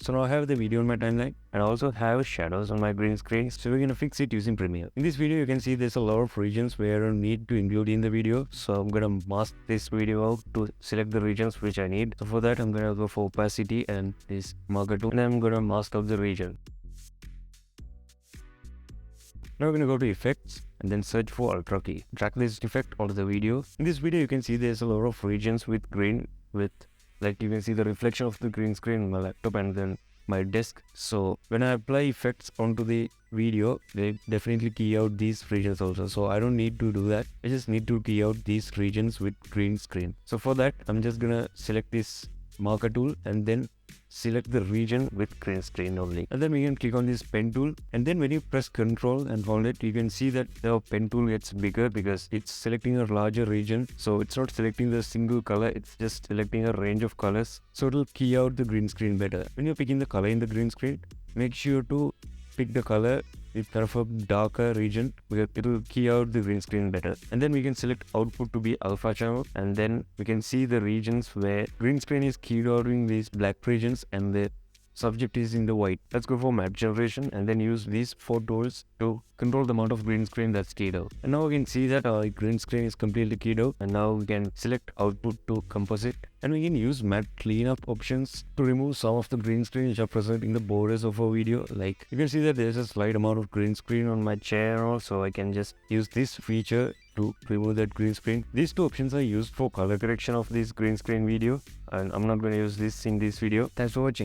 So now I have the video on my timeline and I also have shadows on my green screen. So we're going to fix it using Premiere. In this video, you can see there's a lot of regions where I need to include in the video. So I'm going to mask this video out to select the regions which I need. So for that, I'm going to go for opacity and this marker tool, and I'm going to mask out the region. Now we're going to go to effects and then search for ultra key. Drag this effect onto the video. In this video, you can see there's a lot of regions with green, with like you can see the reflection of the green screen on my laptop and then my desk. So when I apply effects onto the video, they definitely key out these regions also. So I don't need to do that. I just need to key out these regions with green screen. So for that, I'm just gonna select this marker tool and then select the region with green screen only, and then we can click on this pen tool, and then when you press Ctrl and hold it, you can see that the pen tool gets bigger because it's selecting a larger region. So it's not selecting the single color, it's just selecting a range of colors, so it'll key out the green screen better. When you're picking the color in the green screen, make sure to pick the color with kind of a darker region because it will key out the green screen better. And then we can select output to be alpha channel, and then we can see the regions where green screen is keyed out in these black regions and the subject is in the white. Let's go for map generation and then use these 4 tools to control the amount of green screen that's keyed out. And now we can see that our green screen is completely keyed out, and now we can select output to composite, and we can use map cleanup options to remove some of the green screen which are present in the borders of our video. Like you can see that there's a slight amount of green screen on my chair also. I can just use this feature to remove that green screen. These 2 options are used for color correction of this green screen video, and I'm not going to use this in this video. Thanks for watching.